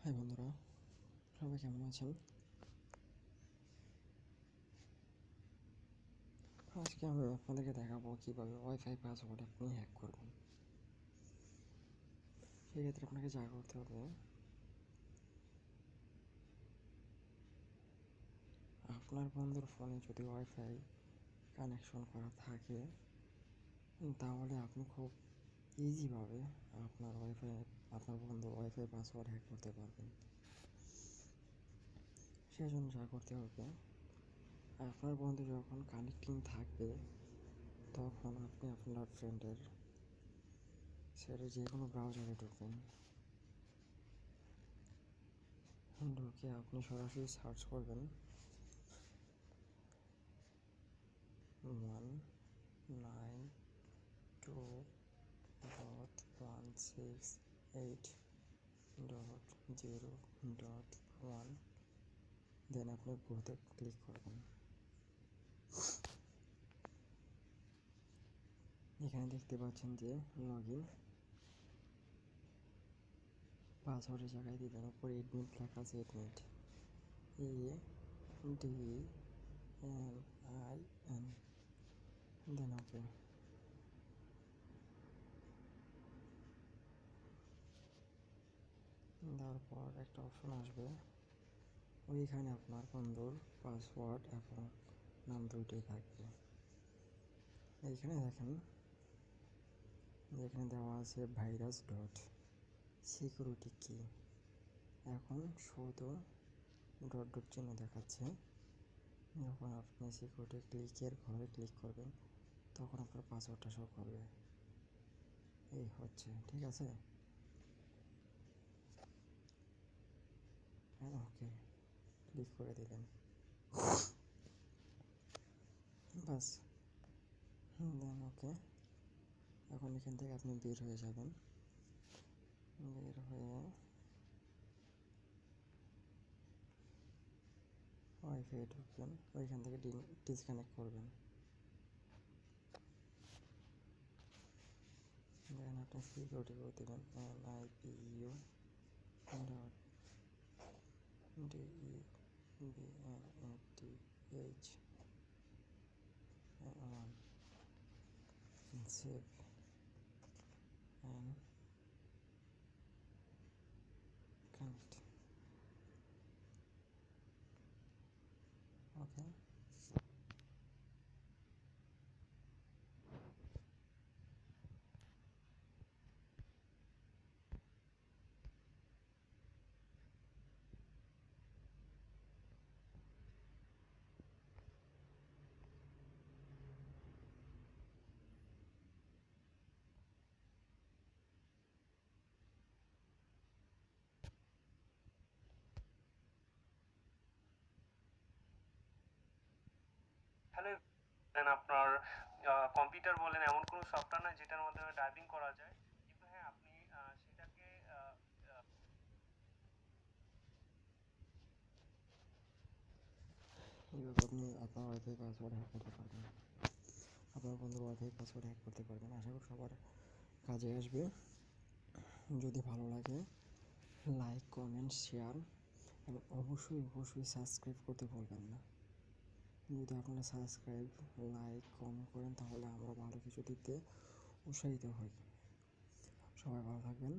High বন্ধুরা, সবাই কেমন আছেন? আজকে আমি আপনাদেরকে দেখাবো কীভাবে ওয়াইফাই পাসওয়ার্ড আপনি হ্যাক করবেন। সেক্ষেত্রে আপনাকে যা করতে হবে, আপনার বন্ধুর ফোনে যদি ওয়াইফাই কানেকশন করা থাকে তাহলে আপনি খুব ইজিভাবে আপনার বন্ধুর ওয়াইফাই পাসওয়ার্ড হ্যাক করতে পারবেন। সেজন্য যা করতে হবে, আপনার বন্ধু যখন কানেক্টিং থাকবে তখন আপনি আপনার ফ্রেন্ডের সেটা যে কোনো ব্রাউজারে ঢুকবেন। ঢুকে আপনি সরাসরি সার্চ করবেন 192.168.0.1, দেন আপনি গোতে ক্লিক করবেন। এখানে দেখতে পাচ্ছেন যে লগ ইন, পাসওয়ার্ডের জায়গায় দিবেন উপরে এডমিট লেখা আছে, এডমিট ADMIN, দেন ওকে। তারপর একটা অপশন আসবে, ওইখানে আপনার বন্ধুর পাসওয়ার্ড এবং নাম দুইটাই থাকবে। এইখানে দেখেন যেখানে দেওয়া আছে ভাইরাস ডট সিকিউরিটি কি, এখন শুধু ডট ডট চিহ্ন দেখাচ্ছে। যখন আপনি সিকিউরিটি ক্লিকের ঘরে ক্লিক করবেন তখন আপনার পাসওয়ার্ডটা শো করবে। এই হচ্ছে, ঠিক আছে। হ্যাঁ, ওকে ক্লিক করে দিলেন, বাস। দেন ওকে। এখন এখান থেকে আপনি বের হয়ে যাবেন, বের হয়ে ওয়াইফাই ঢুকবেন, ওইখান থেকে ডিসকানেক্ট করবেন। দেন আপনি সিকিউরিটি করে দেবেন NIPU dot DEBNATH1 save and connect, okay. Hello, আপনার কম্পিউটার বলেন এমন কোনো সফটওয়্যার নয় যেটার মাধ্যমে ড্রাইভিং করা যায়, কিন্তু হ্যাঁ আপনি সেটাকে এইভাবে আপনি আপনার ওয়াইফাই পাসওয়ার্ড হ্যাক করতে পারবেন, আপনার বন্ধুর ওয়াইফাই পাসওয়ার্ড হ্যাক করতে পারবেন। আশা করি সবার কাজে আসবে। যদি ভালো লাগে লাইক, কমেন্ট, শেয়ার এবং অবশ্যই সাবস্ক্রাইব করতে ভুলবেন না। যদি আপনারা সাবস্ক্রাইব, লাইক, কমেন্ট করেন তাহলে আমরা ভালো কিছু দিতে উৎসাহিত হই। সবাই ভালো থাকবেন।